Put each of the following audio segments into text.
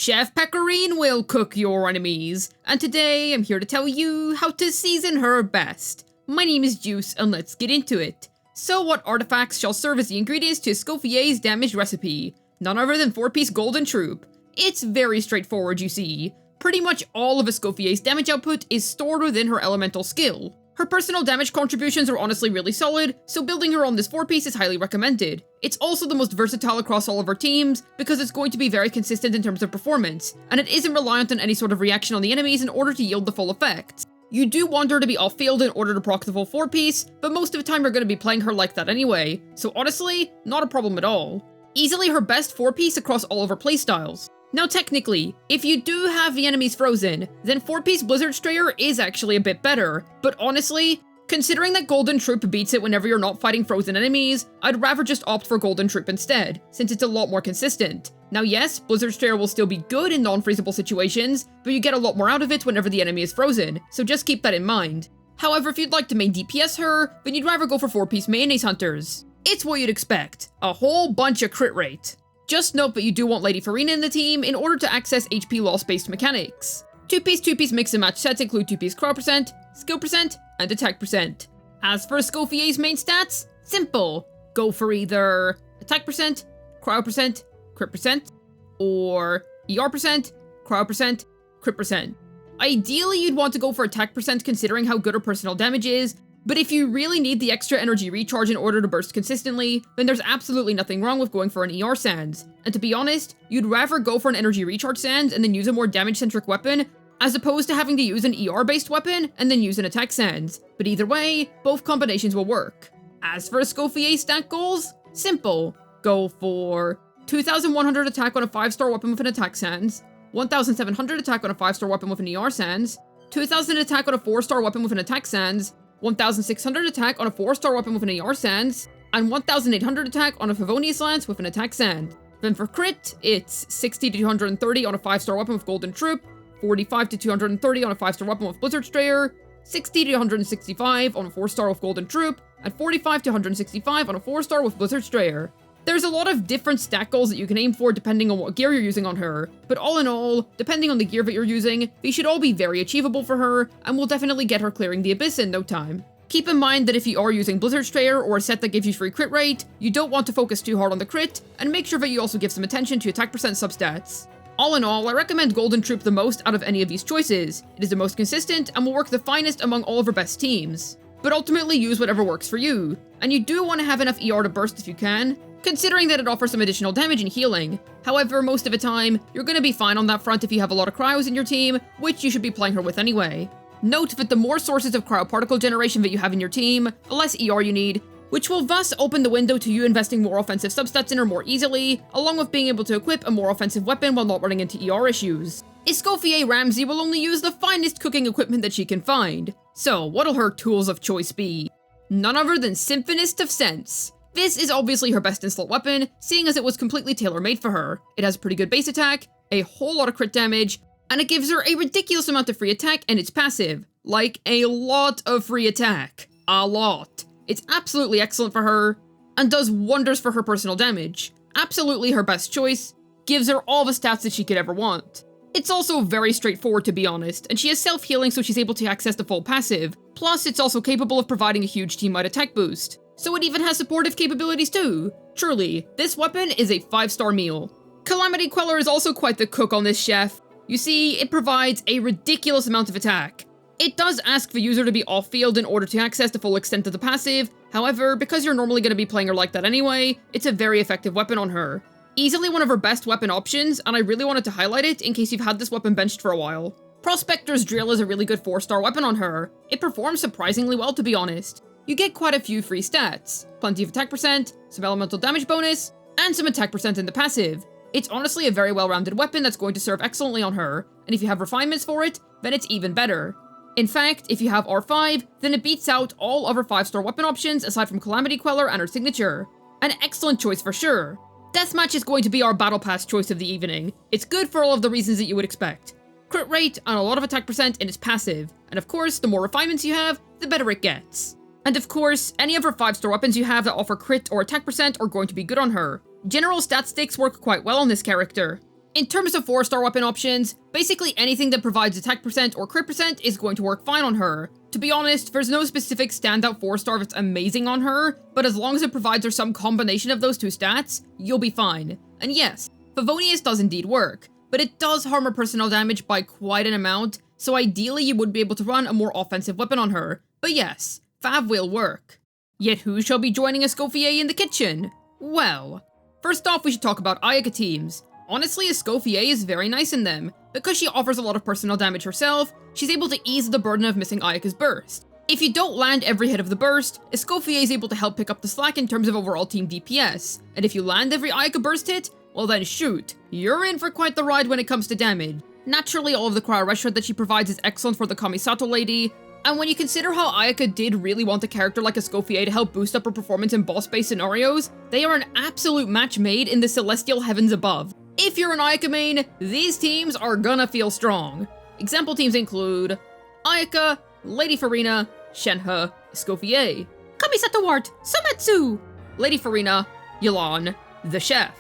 Chef Pecorine will cook your enemies, and today I'm here to tell you how to season her best. My name is Juice, and let's get into it. So what artifacts shall serve as the ingredients to Escoffier's damaged recipe? None other than 4-piece golden troop. It's very straightforward, you see. Pretty much all of Escoffier's damage output is stored within her elemental skill. Her personal damage contributions are honestly really solid, so building her on this 4-piece is highly recommended. It's also the most versatile across all of her teams, because it's going to be very consistent in terms of performance, and it isn't reliant on any sort of reaction on the enemies in order to yield the full effects. You do want her to be off-field in order to proc the full 4-piece, but most of the time you're going to be playing her like that anyway, so honestly, not a problem at all. Easily her best 4-piece across all of her playstyles. Now technically, if you do have the enemies frozen, then 4-piece Blizzard Strayer is actually a bit better, but honestly, considering that Golden Troop beats it whenever you're not fighting frozen enemies, I'd rather just opt for Golden Troop instead, since it's a lot more consistent. Now yes, Blizzard Strayer will still be good in non-freezable situations, but you get a lot more out of it whenever the enemy is frozen, so just keep that in mind. However, if you'd like to main DPS her, then you'd rather go for 4-piece Mayonnaise Hunters. It's what you'd expect, a whole bunch of crit rate. Just note that you do want Lady Farina in the team in order to access HP loss-based mechanics. 2-piece mix and match sets include 2-piece cryo percent, skill percent, and attack percent. As for Escoffier's main stats, simple. Go for either attack percent, cryo percent, crit percent, or ER percent, cryo percent, crit percent. Ideally, you'd want to go for attack percent considering how good her personal damage is, but if you really need the extra energy recharge in order to burst consistently, then there's absolutely nothing wrong with going for an ER Sands. And to be honest, you'd rather go for an energy recharge Sands and then use a more damage-centric weapon, as opposed to having to use an ER-based weapon and then use an attack Sands. But either way, both combinations will work. As for Escoffier's stat goals, simple. Go for 2,100 attack on a 5-star weapon with an attack Sands, 1,700 attack on a 5-star weapon with an ER Sands, 2,000 attack on a 4-star weapon with an attack Sands, 1,600 attack on a 4-star weapon with an AR Sands, and 1,800 attack on a Favonius Lance with an attack Sand. Then for crit, it's 60 to 230 on a 5-star weapon with Golden Troop, 45 to 230 on a 5-star weapon with Blizzard Strayer, 60 to 165 on a 4-star with Golden Troop, and 45 to 165 on a 4-star with Blizzard Strayer. There's a lot of different stat goals that you can aim for depending on what gear you're using on her, but all in all, depending on the gear that you're using, they should all be very achievable for her, and will definitely get her clearing the Abyss in no time. Keep in mind that if you are using Blizzard Strayer or a set that gives you free crit rate, you don't want to focus too hard on the crit, and make sure that you also give some attention to attack percent substats. All in all, I recommend Golden Troop the most out of any of these choices. It is the most consistent and will work the finest among all of her best teams. But ultimately use whatever works for you, and you do want to have enough ER to burst if you can, considering that it offers some additional damage and healing. However, most of the time, you're going to be fine on that front if you have a lot of cryos in your team, which you should be playing her with anyway. Note that the more sources of cryoparticle generation that you have in your team, the less ER you need, which will thus open the window to you investing more offensive substats in her more easily, along with being able to equip a more offensive weapon while not running into ER issues. Escoffier Ramsay will only use the finest cooking equipment that she can find. So, what'll her tools of choice be? None other than Symphonist of Sense. This is obviously her best in-slot weapon, seeing as it was completely tailor-made for her. It has pretty good base attack, a whole lot of crit damage, and it gives her a ridiculous amount of free attack and it's passive. Like, a lot of free attack. A lot. It's absolutely excellent for her, and does wonders for her personal damage. Absolutely her best choice, gives her all the stats that she could ever want. It's also very straightforward to be honest, and she has self-healing so she's able to access the full passive. Plus, it's also capable of providing a huge team-wide attack boost. So it even has supportive capabilities too. Truly, this weapon is a 5-star meal. Calamity Queller is also quite the cook on this chef. You see, it provides a ridiculous amount of attack. It does ask the user to be off-field in order to access the full extent of the passive, however, because you're normally going to be playing her like that anyway, it's a very effective weapon on her. Easily one of her best weapon options, and I really wanted to highlight it in case you've had this weapon benched for a while. Prospector's Drill is a really good 4-star weapon on her. It performs surprisingly well to be honest. You get quite a few free stats, plenty of attack percent, some elemental damage bonus, and some attack percent in the passive. It's honestly a very well-rounded weapon that's going to serve excellently on her, and if you have refinements for it, then it's even better. In fact, if you have R5, then it beats out all other 5-star weapon options aside from Calamity Queller and her signature. An excellent choice for sure. Deathmatch is going to be our Battle Pass choice of the evening. It's good for all of the reasons that you would expect. Crit rate and a lot of attack percent and it's passive, and of course, the more refinements you have, the better it gets. And of course, any of her 5-star weapons you have that offer crit or attack percent are going to be good on her. General stat sticks work quite well on this character. In terms of 4-star weapon options, basically anything that provides attack percent or crit percent is going to work fine on her. To be honest, there's no specific standout 4-star that's amazing on her, but as long as it provides her some combination of those two stats, you'll be fine. And yes, Favonius does indeed work, but it does harm her personnel damage by quite an amount, so ideally you would be able to run a more offensive weapon on her. But yes, Fav will work. Yet who shall be joining Escoffier in the kitchen? Well, first off we should talk about Ayaka teams. Honestly, Escoffier is very nice in them. Because she offers a lot of personnel damage herself, she's able to ease the burden of missing Ayaka's burst. If you don't land every hit of the burst, Escoffier is able to help pick up the slack in terms of overall team DPS, and if you land every Ayaka burst hit, well then shoot, you're in for quite the ride when it comes to damage. Naturally, all of the cryo rush that she provides is excellent for the Kamisato lady, and when you consider how Ayaka did really want a character like Escoffier to help boost up her performance in boss-based scenarios, they are an absolute match made in the celestial heavens above. If you're an Ayaka main, these teams are gonna feel strong. Example teams include Ayaka, Lady Farina, Shenhe, Escoffier, Kamisato Wart, Sumetsu, Lady Farina, Yelan, the Chef.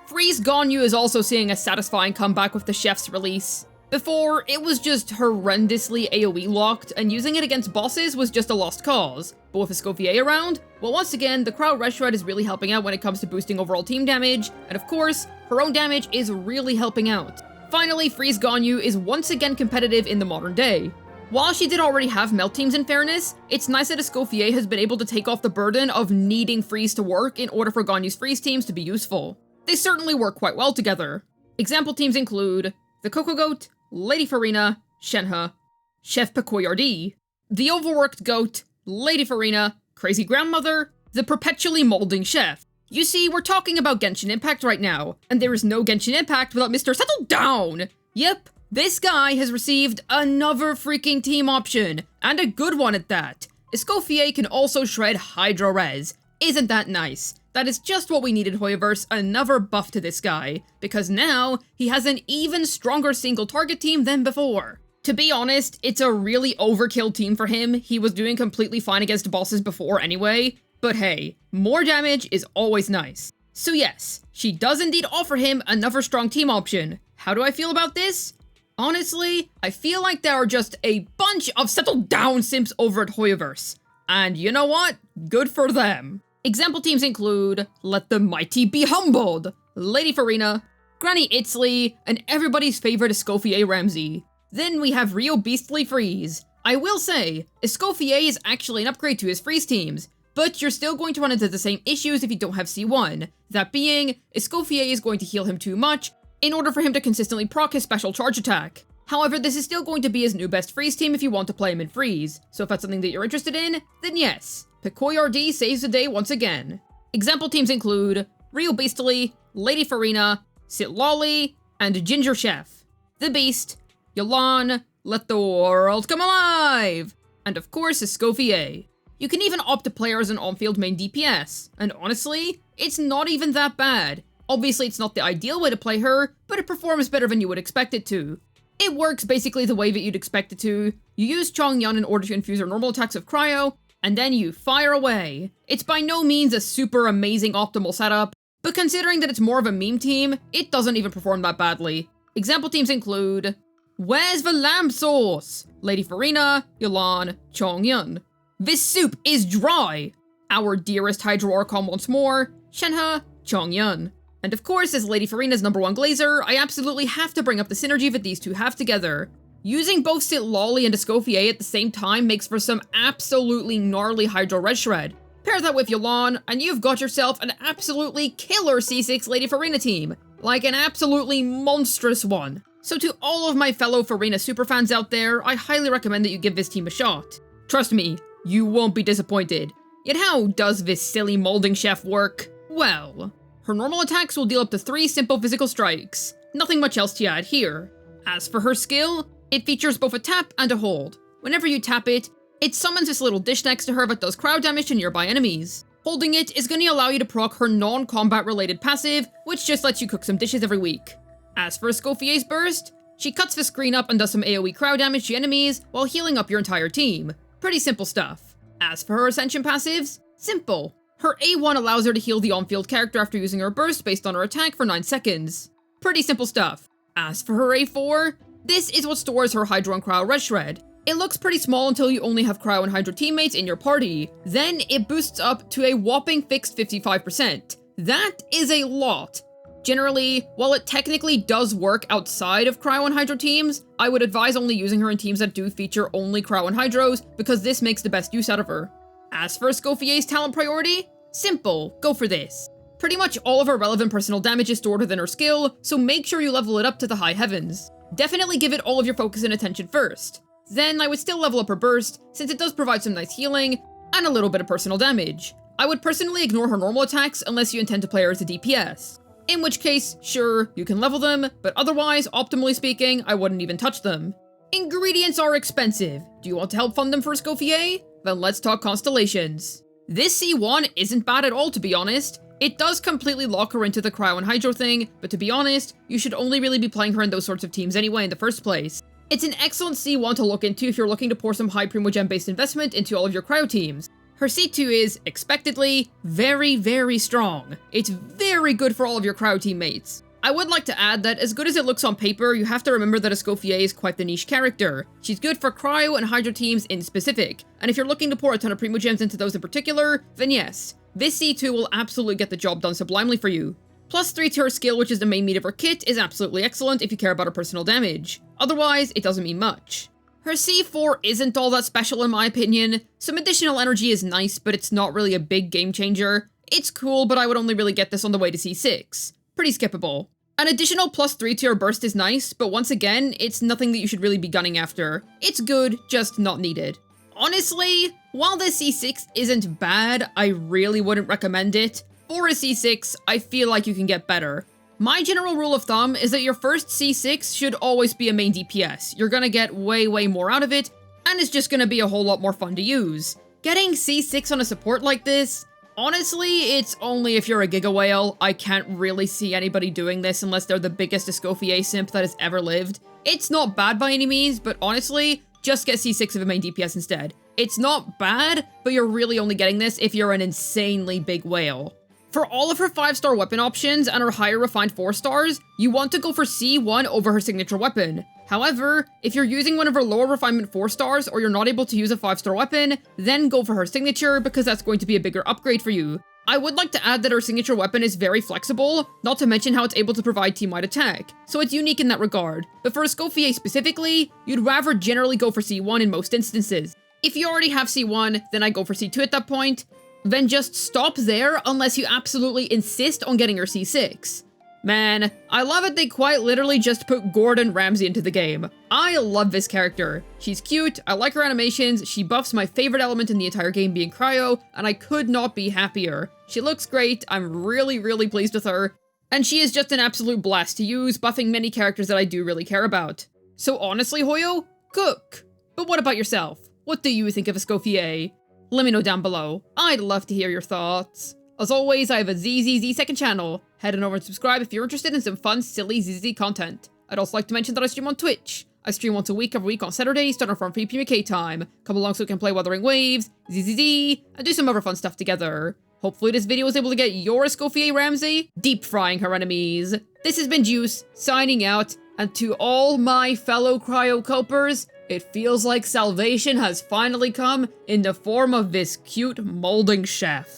Freeze Ganyu is also seeing a satisfying comeback with the Chef's release. Before, it was just horrendously AoE locked, and using it against bosses was just a lost cause. But with Escoffier around, well once again, the Crowd Rush Shred is really helping out when it comes to boosting overall team damage, and of course, her own damage is really helping out. Finally, Freeze Ganyu is once again competitive in the modern day. While she did already have melt teams in fairness, it's nice that Escoffier has been able to take off the burden of needing Freeze to work in order for Ganyu's Freeze teams to be useful. They certainly work quite well together. Example teams include the Coco Goat, Lady Farina, Shenhe, Chef Pekoyardi, the Overworked Goat, Lady Farina, Crazy Grandmother, the Perpetually Molding Chef. You see, we're talking about Genshin Impact right now, and there is no Genshin Impact without Mr. Settle Down! Yep, this guy has received another freaking team option, and a good one at that. Escoffier can also shred Hydro Res. Isn't that nice? That is just what we needed, Hoyoverse, another buff to this guy, because now he has an even stronger single target team than before. To be honest, it's a really overkill team for him. He was doing completely fine against bosses before anyway, but hey, more damage is always nice. So yes, she does indeed offer him another strong team option. How do I feel about this? Honestly, I feel like there are just a bunch of settled down simps over at Hoyoverse. And you know what? Good for them. Example teams include Let the Mighty Be Humbled, Lady Farina, Granny Itzley, and everybody's favorite Escoffier Ramsay. Then we have Rio Beastly Freeze. I will say, Escoffier is actually an upgrade to his Freeze teams, but you're still going to run into the same issues if you don't have C1. That being, Escoffier is going to heal him too much in order for him to consistently proc his special charge attack. However, this is still going to be his new best Freeze team if you want to play him in Freeze, so if that's something that you're interested in, then yes. Pekoyardi saves the day once again. Example teams include Real Beastly, Lady Farina, Sitlolly, and Ginger Chef. The Beast, Yelan, Let the World Come Alive, and of course Escoffier. You can even opt to play her as an on-field main DPS, and honestly, it's not even that bad. Obviously it's not the ideal way to play her, but it performs better than you would expect it to. It works basically the way that you'd expect it to. You use Chongyun in order to infuse her normal attacks with cryo, and then you fire away. It's by no means a super amazing optimal setup, but considering that it's more of a meme team, it doesn't even perform that badly. Example teams include Where's the Lamb Sauce? Lady Farina, Yelan, Chongyun. This soup is dry! Our dearest Hydro Archon once more, Shenhe, Chongyun. And of course, as Lady Farina's #1 Glazer, I absolutely have to bring up the synergy that these two have together. Using both Sitlolly and Escoffier at the same time makes for some absolutely gnarly Hydro Red Shred. Pair that with Yelan, and you've got yourself an absolutely killer C6 Lady Farina team. Like an absolutely monstrous one. So to all of my fellow Farina superfans out there, I highly recommend that you give this team a shot. Trust me, you won't be disappointed. Yet how does this silly molding chef work? Well, her normal attacks will deal up to 3 simple physical strikes. Nothing much else to add here. As for her skill, it features both a tap and a hold. Whenever you tap it, it summons this little dish next to her that does crowd damage to nearby enemies. Holding it is going to allow you to proc her non-combat related passive, which just lets you cook some dishes every week. As for Escoffier's burst, she cuts the screen up and does some AoE crowd damage to enemies while healing up your entire team. Pretty simple stuff. As for her Ascension passives, simple. Her A1 allows her to heal the on-field character after using her burst based on her attack for 9 seconds. Pretty simple stuff. As for her A4, this is what stores her Hydro and Cryo Red Shred. It looks pretty small until you only have Cryo and Hydro teammates in your party. Then it boosts up to a whopping fixed 55%. That is a lot. Generally, while it technically does work outside of Cryo and Hydro teams, I would advise only using her in teams that do feature only Cryo and Hydros, because this makes the best use out of her. As for Escoffier's talent priority, simple, go for this. Pretty much all of her relevant personal damage is stored within her skill, so make sure you level it up to the high heavens. Definitely give it all of your focus and attention first. Then I would still level up her burst, since it does provide some nice healing, and a little bit of personal damage. I would personally ignore her normal attacks unless you intend to play her as a DPS. In which case, sure, you can level them, but otherwise, optimally speaking, I wouldn't even touch them. Ingredients are expensive. Do you want to help fund them for Escoffier? Then let's talk Constellations. This C1 isn't bad at all, to be honest. It does completely lock her into the Cryo and Hydro thing, but to be honest, you should only really be playing her in those sorts of teams anyway in the first place. It's an excellent C1 to look into if you're looking to pour some high Primogen based investment into all of your Cryo teams. Her C2 is, expectedly, very, very strong. It's very good for all of your Cryo teammates. I would like to add that as good as it looks on paper, you have to remember that Escoffier is quite the niche character. She's good for Cryo and Hydro teams in specific, and if you're looking to pour a ton of Primogems into those in particular, then yes, this C2 will absolutely get the job done sublimely for you. +3 to her skill, which is the main meat of her kit, is absolutely excellent if you care about her personal damage. Otherwise, it doesn't mean much. Her C4 isn't all that special in my opinion. Some additional energy is nice, but it's not really a big game changer. It's cool, but I would only really get this on the way to C6. Pretty skippable. An additional +3 to your burst is nice, but once again, it's nothing that you should really be gunning after. It's good, just not needed. Honestly, while this C6 isn't bad, I really wouldn't recommend it. For a C6, I feel like you can get better. My general rule of thumb is that your first C6 should always be a main DPS. You're gonna get way more out of it, and it's just gonna be a whole lot more fun to use. Getting C6 on a support like this, honestly, it's only if you're a Giga Whale. I can't really see anybody doing this unless they're the biggest Escoffier simp that has ever lived. It's not bad by any means, but honestly, just get C6 of a main DPS instead. It's not bad, but you're really only getting this if you're an insanely big whale. For all of her 5-star weapon options and her higher refined 4 stars, you want to go for C1 over her signature weapon. However, if you're using one of her lower refinement 4 stars or you're not able to use a 5-star weapon, then go for her signature because that's going to be a bigger upgrade for you. I would like to add that her signature weapon is very flexible, not to mention how it's able to provide team-wide attack, so it's unique in that regard. But for Escoffier specifically, you'd rather generally go for C1 in most instances. If you already have C1, then I go for C2 at that point. Then just stop there unless you absolutely insist on getting her C6. Man, I love it they quite literally just put Gordon Ramsay into the game. I love this character. She's cute, I like her animations, she buffs my favorite element in the entire game being Cryo, and I could not be happier. She looks great, I'm really pleased with her, and she is just an absolute blast to use, buffing many characters that I do really care about. So honestly, Hoyo, cook! But what about yourself? What do you think of Escoffier? Let me know down below. I'd love to hear your thoughts. As always, I have a ZZZ second channel. Head on over and subscribe if you're interested in some fun, silly ZZZ content. I'd also like to mention that I stream on Twitch. I stream once a week every week on Saturdays, starting from 3 PM UK time. Come along so we can play Wuthering Waves, ZZZ, and do some other fun stuff together. Hopefully this video was able to get your Escoffier Ramsay deep frying her enemies. This has been Juice, signing out, and to all my fellow Cryo Copers, it feels like salvation has finally come in the form of this cute molding chef.